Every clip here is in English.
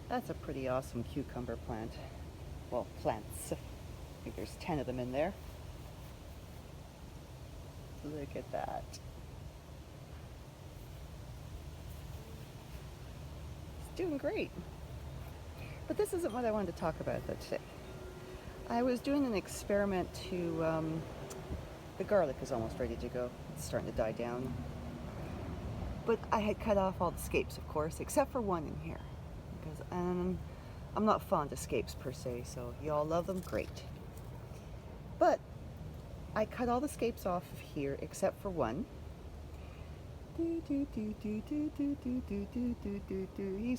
That's a pretty awesome cucumber plant. Well, plants. I think there's 10 of them in there. Look at that. It's doing great. But this isn't what I wanted to talk about though today. I was doing an experiment to, the garlic is almost ready to go. It's starting to die down. But I had cut off all the scapes, of course, except for one in here. Because I'm not fond of scapes per se, so y'all love them, great. But I cut all the scapes off of here except for one. He's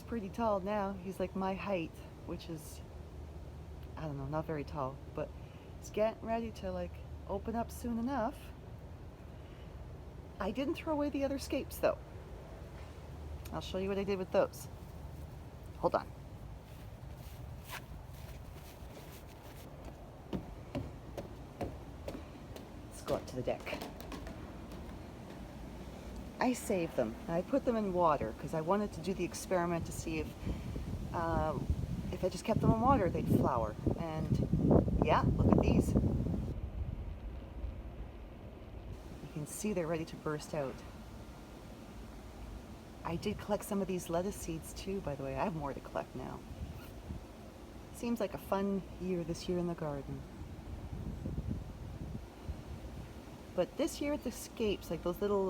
pretty tall now. He's like my height, which is, I don't know, not very tall, but it's getting ready to like open up soon enough. I didn't throw away the other scapes though. I'll show you what I did with those. Hold on. Let's go up to the deck. I saved them. I put them in water because I wanted to do the experiment to see if I just kept them in water, they'd flower. And yeah, look at these. You can see they're ready to burst out. I did collect some of these lettuce seeds too, by the way. I have more to collect now. Seems like a fun year this year in the garden. But this year the Scapes, like those little,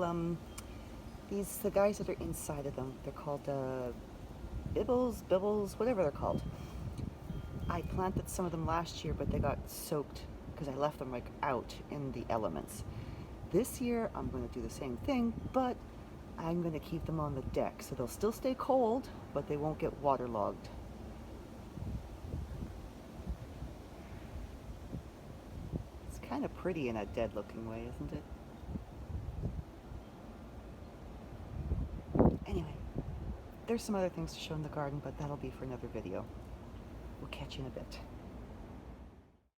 the guys that are inside of them, they're called bibbles, whatever they're called. I planted some of them last year, but they got soaked because I left them like out in the elements. This year I'm going to do the same thing, but I'm going to keep them on the deck, so they'll still stay cold, but they won't get waterlogged. It's kind of pretty in a dead looking way, isn't it? Anyway, there's some other things to show in the garden, but that'll be for another video. We'll catch you in a bit.